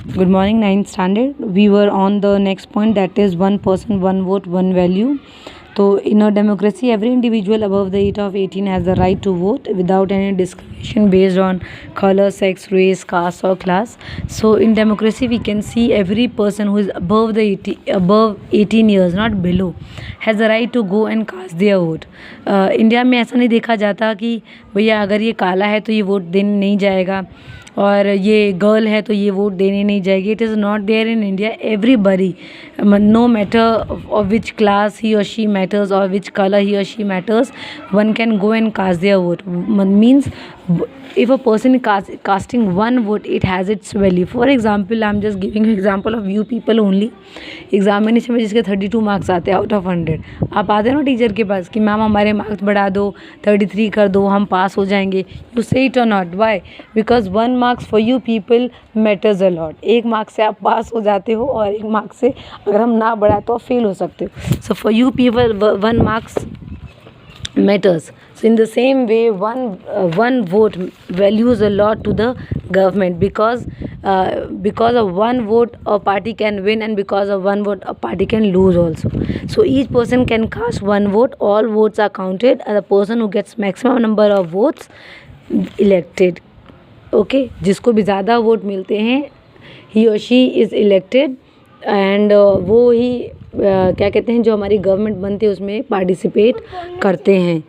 Good morning, ninth standard. We were on the next point, that is one person, one vote, one value. So, in a democracy, every individual above the age of 18 has the right to vote without any discrimination based on color, sex, race, caste, or class. So, in democracy, we can see every person who is above 18 years, not below, has the right to go and cast their vote. India में ऐसा नहीं देखा जाता कि भैया अगर ये काला है तो ये वोट देने नहीं जाएगा, और ये गर्ल है तो ये वोट देने नहीं जाएगी. It is not there in India. Everybody, no matter of which class he or she matters or which color he or she matters, one can go and cast their vote. Means if a person is casting one vote, it has its value. For example, I'm just giving you example of you people only. Examination में जिसके 32 marks आते हैं out of 100, आप आते हो ना teacher के पास कि मैम हमारे मार्क्स बढ़ा दो, 33 कर दो, हम पास हो जाएंगे. You say it or not. Why? Because 1 marks for you people matters a lot. 1 mark से आप पास हो जाते हो और 1 मार्क से अगर हम ना बढ़ाए तो आप फेल हो सकते हो. So for you people 1 marks matters. So in the same way, one vote values a lot to the government, because of one vote a party can win, and because of one vote a party can lose also. So each person can cast one vote. All votes are counted, and the person who gets maximum number of votes elected. Okay, जिसको भी ज़्यादा vote मिलते हैं, he or she is elected, and वो ही क्या कहते हैं, जो हमारी गवर्नमेंट बनती है उसमें पार्टिसिपेट करते हैं.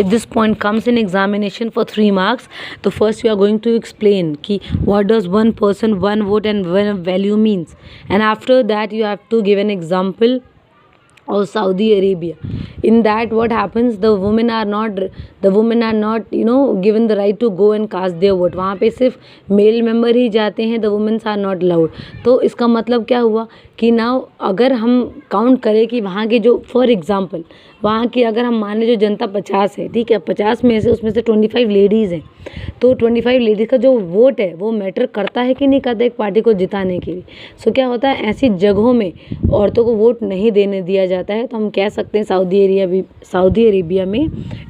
If this point comes in examination for 3 marks, तो first you are going to explain कि what does one person, one vote and one value means, and after that you have to give an example of Saudi Arabia. In that, what happens, the women are not given the right to go and cast their vote. वहाँ पे सिर्फ male member ही जाते हैं, the women are not allowed. तो इसका मतलब क्या हुआ कि नाउ अगर हम काउंट करें कि वहाँ के जो, फॉर एग्जांपल, वहाँ की अगर हम मान लें जो जनता 50 है, ठीक है, 50 में से उसमें से 25 लेडीज़ हैं, तो 25 लेडीज़ का जो वोट है वो मैटर करता है कि नहीं करता एक पार्टी को जिताने के लिए. सो क्या होता है, ऐसी जगहों में औरतों को वोट नहीं देने दिया जाता है. तो हम कह सकते हैं सऊदी अरेबिया में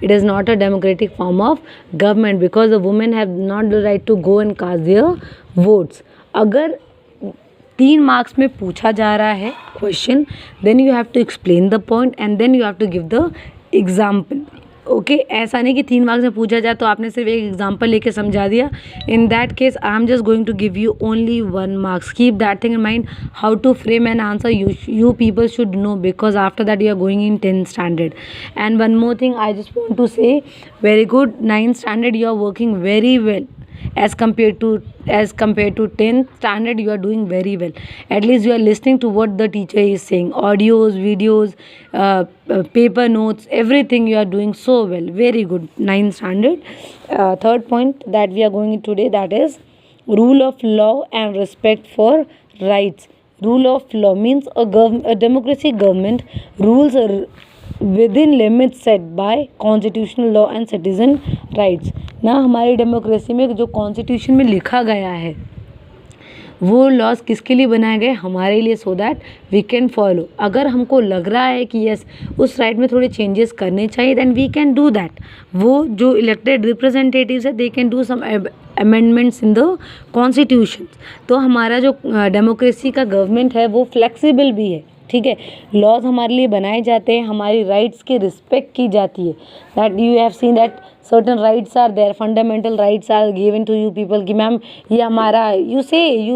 it is not a democratic form of government, because the women have not the right to go and cast their votes. अगर 3 मार्क्स में पूछा जा रहा है question, then you have to explain the point and then you have to give the example. Okay, ऐसा नहीं कि 3 मार्क्स में पूछा जाए तो आपने सिर्फ एक एग्जाम्पल लेके समझा दिया. In that case I am just going to give you only 1 marks. Keep that thing in mind. How to frame an answer you people should know, because after that you are going in 10th standard. And one more thing I just want to say, very good, 9th standard you are working very well as compared to 10th standard. You are doing very well. At least you are listening to what the teacher is saying, audios, videos, paper notes, everything you are doing so well. Very good, 9th standard. Third point that we are going in today, that is rule of law and respect for rights. Rule of law means a democracy government rules within limits set by constitutional law and citizen rights. ना हमारी democracy में जो constitution में लिखा गया है वो laws किसके लिए बनाए गए, हमारे लिए, so that we can follow. अगर हमको लग रहा है कि यस उस राइट में थोड़े चेंजेस करने चाहिए, then we can do that. वो जो इलेक्टेड रिप्रेजेंटेटिव्स है, they can do some amendments in the constitution. तो हमारा जो डेमोक्रेसी का गवर्नमेंट है वो फ्लेक्सिबल भी है, ठीक है. लॉज हमारे लिए बनाए जाते हैं, हमारी राइट्स की रिस्पेक्ट की जाती है. That you have seen that certain rights are there, fundamental rights are given to you people कि मैम ये हमारा, यू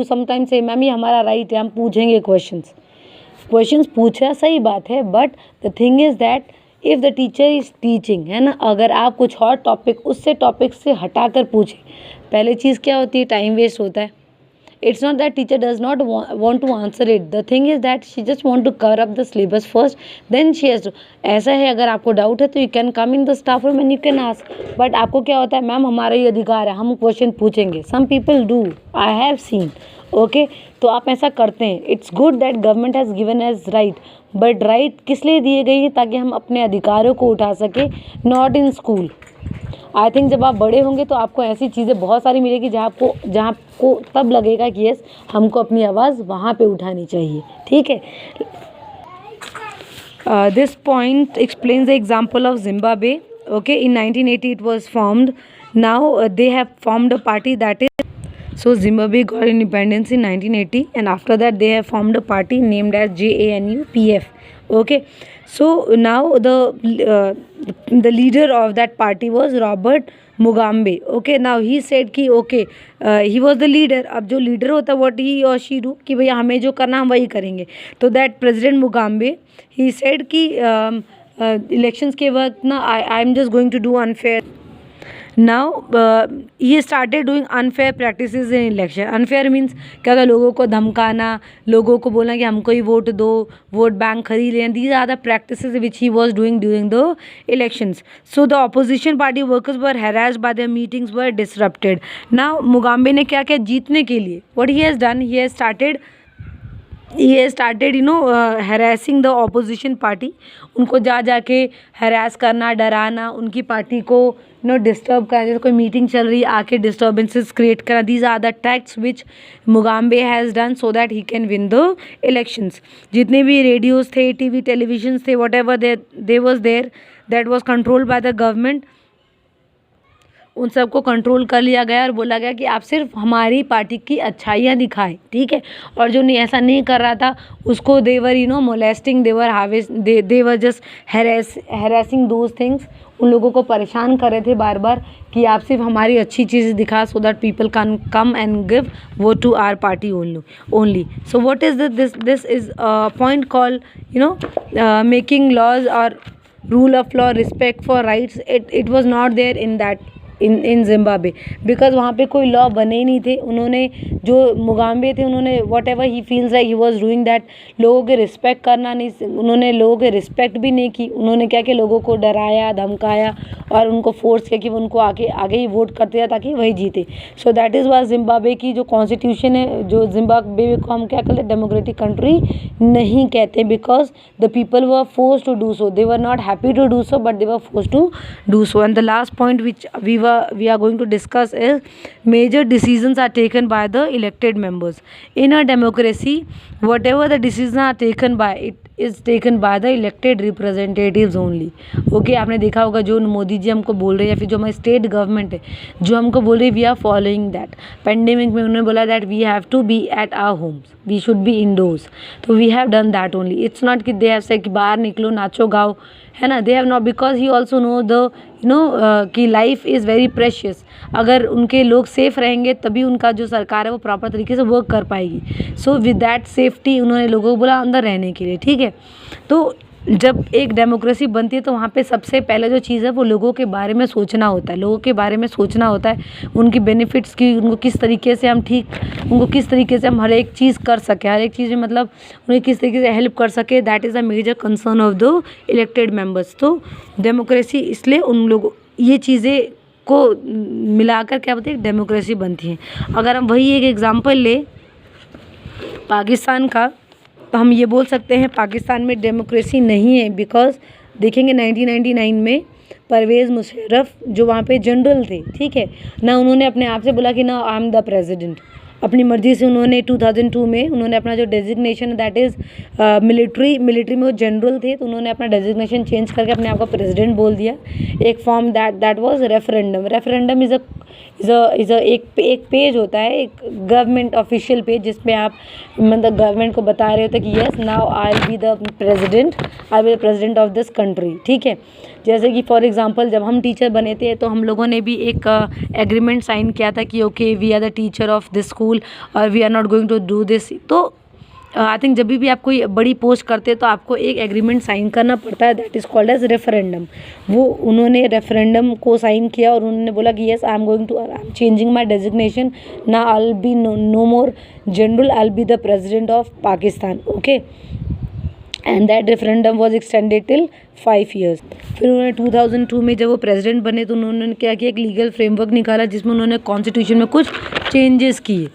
समटाइम्स से मैम ये हमारा राइट है, हम पूछेंगे क्वेश्चंस पूछना सही बात है, but the thing is that if the teacher is teaching, है ना, अगर आप कुछ और टॉपिक से हटा कर पूछें, पहले चीज़ क्या होती है, टाइम वेस्ट होता है. It's not that teacher does not want to answer it. The thing is that she just want to cover up the syllabus first, then she has to. ऐसा है, अगर आपको डाउट है तो you can come in the staff room and you can ask. But आपको क्या होता है, मैम हमारा ये अधिकार है, हम क्वेश्चन पूछेंगे. Some people do. I have seen. Okay, तो आप ऐसा करते हैं. It's good that government has given us right. But right किस लिए दिए गई है, ताकि हम अपने अधिकारों को उठा सके. Not in school. I think जब आप बड़े होंगे तो आपको ऐसी चीज़ें बहुत सारी मिलेगी जहाँ आपको तब लगेगा कि यस हमको अपनी आवाज़ वहाँ पे उठानी चाहिए, ठीक है. This point explains the example of Zimbabwe. Okay, in 1980 it was formed. Now they have formed a party that is So Zimbabwe got independence in 1980, and after that they have formed a party named as JANU-PF. Okay, so now the leader of that party was Robert Mugabe. Okay, now he said कि okay, he was the leader. अब जो leader होता है what he or she do कि भैया हमें जो करना हम वही करेंगे. तो that President Mugabe he said कि इलेक्शंस के वक्त ना I am just going to do unfair. Now ये started doing unfair practices in election. Unfair means क्या होता है, लोगों को धमकाना, लोगों को बोलना कि हमको ही वोट दो, वोट बैंक खरीद लेना. These are the practices which he was doing during the elections. So the opposition party workers were harassed by their meetings were disrupted. Now Mugabe ने क्या किया जीतने के लिए, what he has done, he has started harassing the opposition party. उनको जाके harass करना, डराना, उनकी पार्टी को डिस्टर्ब करना. जैसे कोई मीटिंग चल रही है आके डिस्टर्बेंसेस क्रिएट करना. These are the tactics which Mugabe has done so that he can win the elections. जितने भी रेडियोज़ थे, टीवी टेलीविजन थे, whatever they was there that was controlled by the government, उन सबको control कर लिया गया और बोला गया कि आप सिर्फ हमारी पार्टी की अच्छाइयाँ दिखाएं. ठीक है, और जो नहीं ऐसा नहीं कर रहा था उसको they were molesting, they were just harassing those things. उन लोगों को परेशान कर रहे थे बार बार कि आप सिर्फ हमारी अच्छी चीज़ें दिखा so that people can come and give vote to our party only. So what is this is point called making laws और rule of law, respect for rights. It was not there in Zimbabwe because वहाँ पे कोई law बने ही नहीं थे. उन्होंने जो मुगाम्बे थे उन्होंने what ever he feels like he was doing that, लोगों के रिस्पेक्ट करना नहीं, उन्होंने लोगों के रिस्पेक्ट भी नहीं की. उन्होंने क्या किया, लोगों को डराया, धमकाया और उनको फोर्स किया कि वो उनको आगे ही वोट करते हैं ताकि वही जीते. So that is was Zimbabwe की जो कॉन्स्टिट्यूशन है, जो जिम्बाब्वे को हम क्या कहते हैं, डेमोक्रेटिक कंट्री नहीं कहते because the people were force to do so. They were not happy to do so but they were force to do so. And the last point which we are going to discuss is major decisions are taken by the elected members. In a democracy, whatever the decisions are taken by, it is taken by the elected representatives only. Okay, आपने देखा होगा जो मोदी जी हमको बोल रहे हैं या फिर जो हमारी स्टेट गवर्नमेंट है जो हमको बोल रही है, we are following that. Pandemic में उन्होंने बोला that we have to be at our homes, we should be indoors. तो we have done that only. It's not कि दे हैव से कि बाहर निकलो नाचो गाओ, है ना. They have not, because he also know the कि लाइफ इज़ वेरी प्रेशियस. अगर उनके लोग सेफ़ रहेंगे तभी उनका जो सरकार है वो प्रॉपर तरीके से वर्क कर पाएगी. सो विद दैट सेफ्टी उन्होंने लोगों को बोला अंदर रहने के लिए. ठीक है, तो जब एक डेमोक्रेसी बनती है तो वहाँ पे सबसे पहले जो चीज़ है वो लोगों के बारे में सोचना होता है. लोगों के बारे में सोचना होता है, उनकी बेनिफिट्स की, उनको किस तरीके से हम उनको किस तरीके से हम हर एक चीज़ कर सकें, हर एक चीज़ में मतलब उन्हें किस तरीके से हेल्प कर सके. That is a major concern of the elected members. तो डेमोक्रेसी इसलिए उन लोगों ये चीज़ें को मिलाकर क्या बोलते हैं डेमोक्रेसी बनती है. अगर हम वही एक एग्जांपल ले पाकिस्तान का, तो हम ये बोल सकते हैं पाकिस्तान में डेमोक्रेसी नहीं है बिकॉज देखेंगे 1999 में परवेज़ मुशर्रफ जो वहाँ पे जनरल थे, ठीक है ना, उन्होंने अपने आप से बोला कि ना आई एम द प्रेसिडेंट. अपनी मर्ज़ी से उन्होंने 2002 में उन्होंने अपना जो डेजिग्नेशन दैट इज़ मिलिट्री में वो जनरल थे, तो उन्होंने अपना डेजिग्नेशन चेंज करके अपने आप को प्रेसिडेंट बोल दिया. एक form that was referendum is एक पेज होता है, एक गवर्नमेंट ऑफिशियल पेज जिसमें आप मतलब गवर्नमेंट को बता रहे होते कि yes now I will be the president of this country. ठीक है, जैसे कि फॉर एग्जांपल जब हम टीचर बने थे तो हम लोगों ने भी एक एग्रीमेंट साइन किया था कि okay we are the teacher of this school और we are not going to do this. तो आई थिंक जब भी आप कोई बड़ी पोस्ट करते हैं तो आपको एक एग्रीमेंट साइन करना पड़ता है, that is called as referendum. वो उन्होंने रेफरेंडम को साइन किया और उन्होंने बोला कि yes I am changing my designation, ना I will be no more general, I will be the president of Pakistan. Okay, and that referendum was extended till 5 years. फिर उन्होंने 2002 में जब वो प्रेसिडेंट बने तो उन्होंने क्या किया, एक लीगल फ्रेमवर्क निकाला जिसमें उन्होंने कॉन्स्टिट्यूशन में कुछ चेंजेस किए.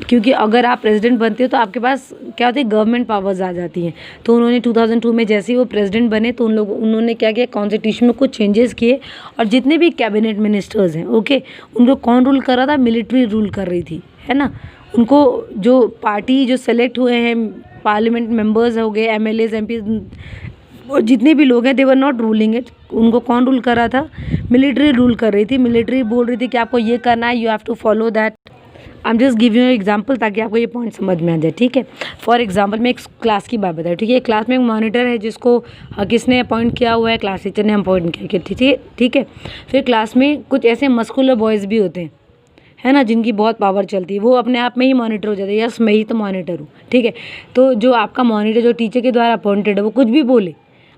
क्योंकि अगर आप प्रेसिडेंट बनते हो तो आपके पास क्या होती है, गवर्नमेंट पावर्स आ जाती हैं. तो उन्होंने 2002 में जैसे ही वो प्रेसिडेंट बने तो उन्होंने क्या किया, कॉन्स्टिट्यूशन में कुछ चेंजेस किए. और जितने भी कैबिनेट मिनिस्टर्स हैं, ओके, उनको कौन रूल कर रहा था, मिलिट्री रूल कर रही थी, है ना. उनको जो पार्टी जो सेलेक्ट हुए हैं, पार्लियामेंट मेंबर्स हो गए, MLAs MP और जितने भी लोग हैं, दे वर नॉट रूलिंग इट. उनको कौन रूल कर रहा था, मिलिट्री रूल कर रही थी. मिलिट्री बोल रही थी कि आपको ये करना है, you have to follow that. I am just give you example ताकि आपको ये पॉइंट समझ में आ जाए, ठीक है। फॉर एग्जाम्पल मैं एक क्लास की बात बताऊँ, ठीक है। क्लास में एक मॉनिटर है जिसको किसने अपॉइंट किया हुआ है, क्लास टीचर ने अपॉइंट किया, ठीक है। फिर क्लास में कुछ ऐसे मस्कुलर बॉयज़ भी होते हैं, है ना, जिनकी बहुत पावर चलती है, वो अपने आप में ही मॉनिटर हो जाते हैं, यस मैं ही तो मॉनिटर हूँ, ठीक है। तो जो आपका मॉनिटर जो टीचर के द्वारा अपॉइंटेड है वो कुछ भी बोले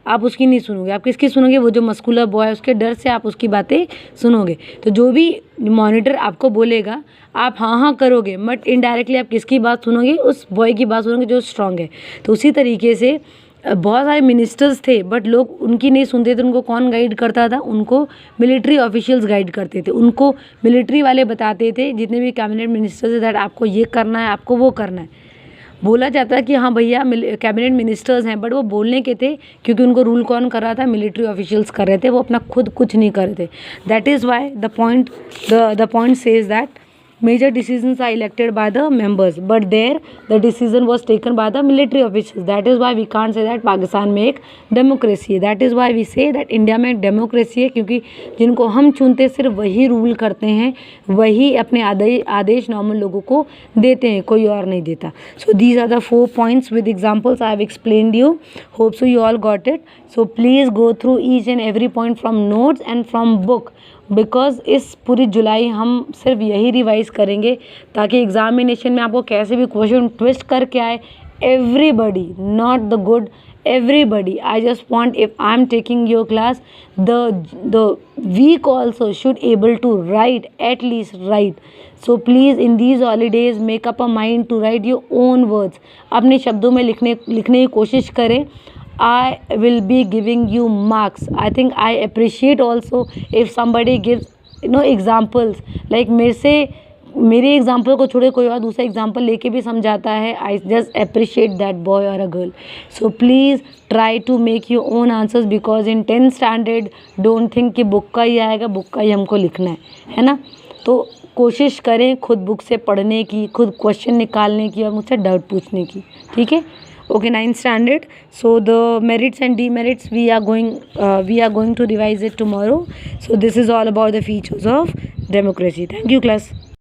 आप उसकी नहीं सुनोगे, आप किसकी सुनोगे, वो जो मस्कुलर बॉय है उसके डर से आप उसकी बातें सुनोगे। तो जो भी मॉनिटर आपको बोलेगा आप हाँ हाँ करोगे, बट इनडायरेक्टली आप किसकी बात सुनोगे, उस बॉय की बात सुनोगे जो स्ट्रांग है। तो उसी तरीके से बहुत सारे मिनिस्टर्स थे बट लोग उनकी नहीं सुनते थे। उनको कौन गाइड करता था, उनको मिलिट्री ऑफिशियल्स गाइड करते थे, उनको मिलिट्री वाले बताते थे, जितने भी कैबिनेट मिनिस्टर्स थे, दैट आपको ये करना है, आपको वो करना है। बोला जाता है कि हाँ भैया कैबिनेट मिनिस्टर्स हैं, बट वो बोलने के थे क्योंकि उनको रूल कौन कर रहा था, मिलिट्री ऑफिशियल्स कर रहे थे, वो अपना खुद कुछ नहीं कर रहे थे। That is why the point says that major decisions are elected by the members, but there the decision was taken by the military officials. That is why we can't say that Pakistan में एक democracy है। That is why we say that India में एक democracy है, क्योंकि जिनको हम चुनते सिर्फ वही रूल करते हैं, वही अपने आदेश नॉर्मल लोगों को देते हैं, कोई और नहीं देता। So these are the 4 points with examples I have explained you. Hope so you all got it. So please go through each and every point from notes and from book, because इस पूरी जुलाई हम सिर्फ यही revise करेंगे ताकि examination में आपको कैसे भी क्वेश्चन ट्विस्ट करके आए। Everybody, not the good, everybody, I just want, if I'm taking your class, the weak also should able to write, at least write. So please in these holidays make up a mind to write your own words. अपने शब्दों में लिखने की कोशिश करें। I will be giving you marks. I think I appreciate also if somebody gives examples, like मेरे example को छोड़े कोई और दूसरा एग्जाम्पल लेके भी समझाता है। I just appreciate that boy और a girl. So please try to make your own answers, because in 10th standard don't think कि बुक का ही आएगा, बुक का ही हमको लिखना है ना। तो कोशिश करें खुद बुक से पढ़ने की, खुद क्वेश्चन निकालने की और मुझसे डाउट पूछने की, ठीक है। Okay, 9th standard. So the merits and demerits we are going to revise it tomorrow. So this is all about the features of democracy. Thank you, class.